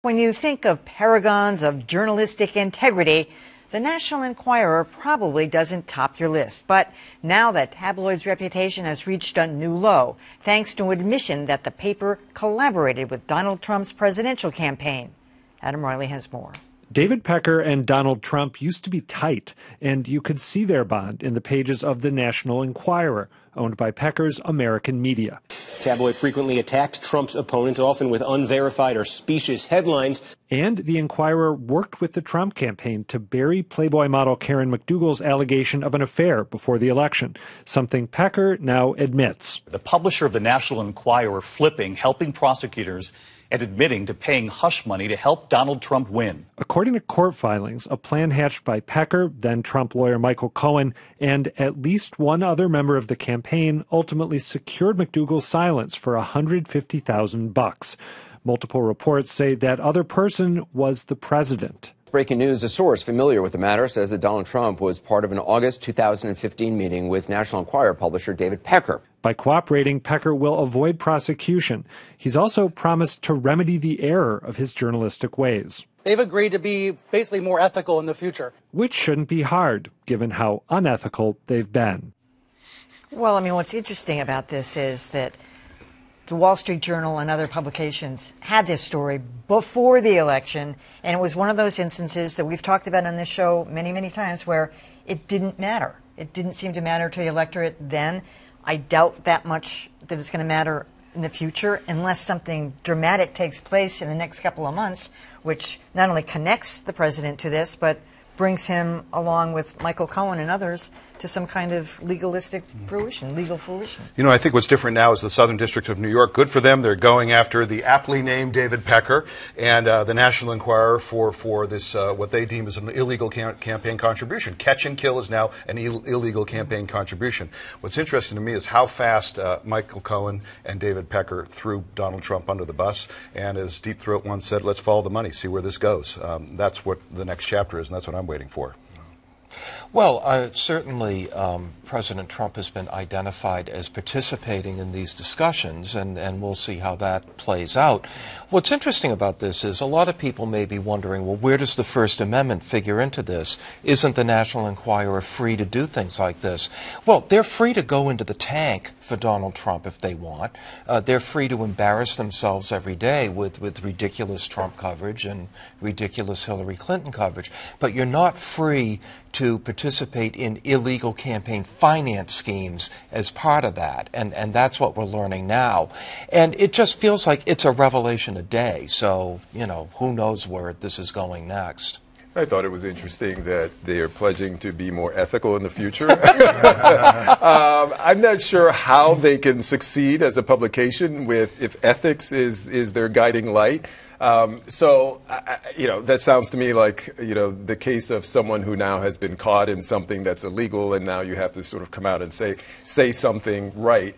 When you think of paragons of journalistic integrity, the National Enquirer probably doesn't top your list. But now that tabloid's reputation has reached a new low, thanks to an admission that the paper collaborated with Donald Trump's presidential campaign. Adam Riley has more. David Pecker and Donald Trump used to be tight, and you could see their bond in the pages of the National Enquirer, owned by Pecker's American Media. Tabloid frequently attacked Trump's opponents, often with unverified or specious headlines. And the Enquirer worked with the Trump campaign to bury Playboy model Karen McDougal's allegation of an affair before the election, something Pecker now admits. The publisher of the National Enquirer flipping, helping prosecutors, and admitting to paying hush money to help Donald Trump win. According to court filings, a plan hatched by Pecker, then Trump lawyer Michael Cohen, and at least one other member of the campaign ultimately secured McDougal's silence for $150,000. Multiple reports say that other person was the president. Breaking news, a source familiar with the matter says that Donald Trump was part of an August 2015 meeting with National Enquirer publisher David Pecker. By cooperating, Pecker will avoid prosecution. He's also promised to remedy the error of his journalistic ways. They've agreed to be basically more ethical in the future. Which shouldn't be hard, given how unethical they've been. Well, I mean, what's interesting about this is that the Wall Street Journal and other publications had this story before the election, and it was one of those instances that we've talked about on this show many, many times where it didn't matter. It didn't seem to matter to the electorate then. I doubt that much that it's going to matter in the future unless something dramatic takes place in the next couple of months, which not only connects the president to this, but brings him, along with Michael Cohen and others, to some kind of legalistic fruition, legal fruition. You know, I think what's different now is the Southern District of New York. Good for them. They're going after the aptly named David Pecker and the National Enquirer for this, what they deem as an illegal campaign contribution. Catch and kill is now an illegal campaign contribution. What's interesting to me is how fast Michael Cohen and David Pecker threw Donald Trump under the bus. And as Deep Throat once said, let's follow the money, see where this goes. That's what the next chapter is, and that's what I'm waiting for. Well, certainly President Trump has been identified as participating in these discussions, and we'll see how that plays out. What's interesting about this is a lot of people may be wondering, well, where does the First Amendment figure into this? Isn't the National Enquirer free to do things like this? Well, they're free to go into the tank for Donald Trump if they want. They're free to embarrass themselves every day with ridiculous Trump coverage and ridiculous Hillary Clinton coverage. But you're not free to participate in illegal campaign finance schemes as part of that. And that's what we're learning now. And it just feels like it's a revelation a day. So, you know, who knows where this is going next. I thought it was interesting that they are pledging to be more ethical in the future. I'm not sure how they can succeed as a publication if ethics is their guiding light. So, you know, that sounds to me like, you know, the case of someone who now has been caught in something that's illegal, and now you have to sort of come out and say something right.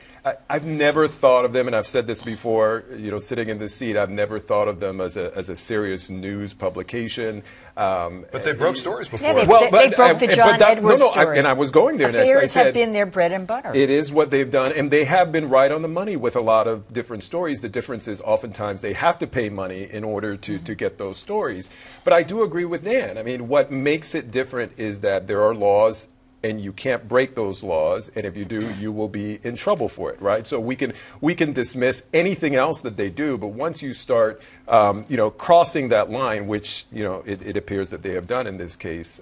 I've never thought of them, and I've said this before, you know, sitting in this seat, I've never thought of them as a serious news publication. But they broke stories before. Yeah, they broke the John Edwards story. And I was going there next. Affairs have been their bread and butter. It is what they've done, and they have been right on the money with a lot of different stories. The difference is oftentimes they have to pay money in order to get those stories. But I do agree with Dan. I mean, what makes it different is that there are laws, and you can't break those laws, and if you do, you will be in trouble for it, right? So we can dismiss anything else that they do, but once you start, you know, crossing that line, which, you know, it appears that they have done in this case,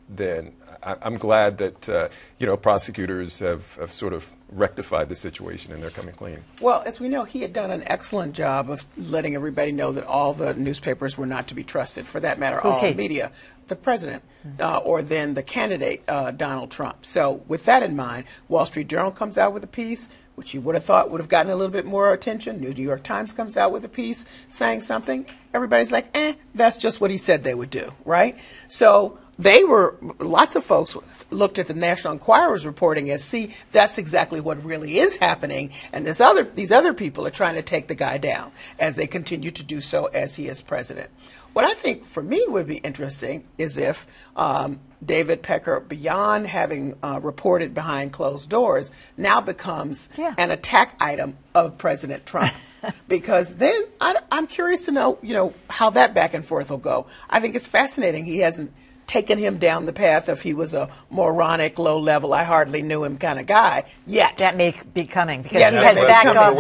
then I'm glad that you know, prosecutors have sort of rectified the situation and they're coming clean. Well, as we know, he had done an excellent job of letting everybody know that all the newspapers were not to be trusted. For that matter, all media. The president, or then the candidate, Donald Trump. So with that in mind, Wall Street Journal comes out with a piece, which you would have thought would have gotten a little bit more attention. New York Times comes out with a piece saying something. Everybody's like, that's just what he said they would do, right? So lots of folks looked at the National Enquirer's reporting as, see, that's exactly what really is happening, and these other people are trying to take the guy down as they continue to do so as he is president. What I think for me would be interesting is if David Pecker, beyond having reported behind closed doors, now becomes an attack item of President Trump. Because then I'm curious to know, how that back and forth will go. I think it's fascinating he hasn't taken him down the path of he was a moronic, low-level, I hardly knew him kind of guy yet. That may be coming because he has backed off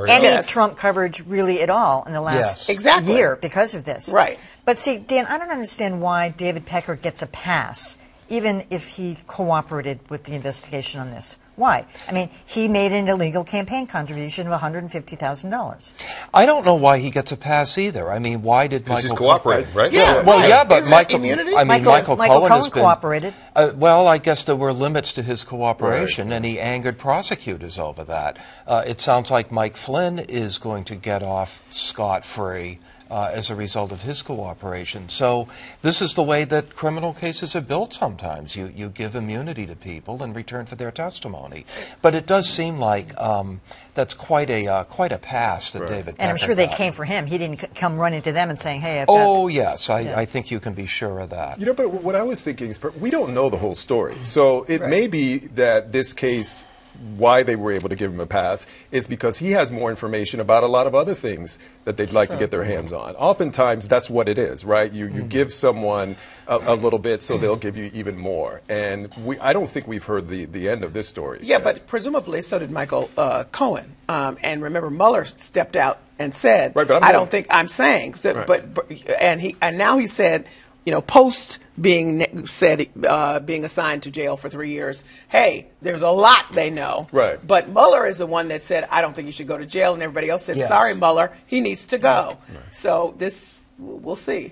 any Trump coverage really at all in the last year because of this. Right. But see, Dan, I don't understand why David Pecker gets a pass, even if he cooperated with the investigation on this. Why? I mean, he made an illegal campaign contribution of $150,000. I don't know why he gets a pass either. I mean, why did Michael cooperated, right? Yeah. Well, yeah, but Michael Cohen cooperated. Well, I guess there were limits to his cooperation, and he angered prosecutors over that. It sounds like Mike Flynn is going to get off scot-free as a result of his cooperation. So this is the way that criminal cases are built sometimes. You give immunity to people in return for their testimony. But it does seem like that's quite a pass that David Pecker And I'm sure they came for him. He didn't come running to them and saying, hey, I've got... Oh, yes. I think you can be sure of that. But what I was thinking is we don't know the whole story. So it may be that this case, why they were able to give him a pass, is because he has more information about a lot of other things that they'd like to get their hands on. Oftentimes, that's what it is, right? You give someone a little bit, so they'll give you even more. And I don't think we've heard the end of this story. Yeah, but presumably so did Michael Cohen. And remember, Mueller stepped out and said, I don't think I'm saying. So, and now he said, post being assigned to jail for 3 years, hey, there's a lot they know. Right. But Mueller is the one that said, I don't think you should go to jail, and everybody else said, sorry, Mueller, he needs to go. So we'll see.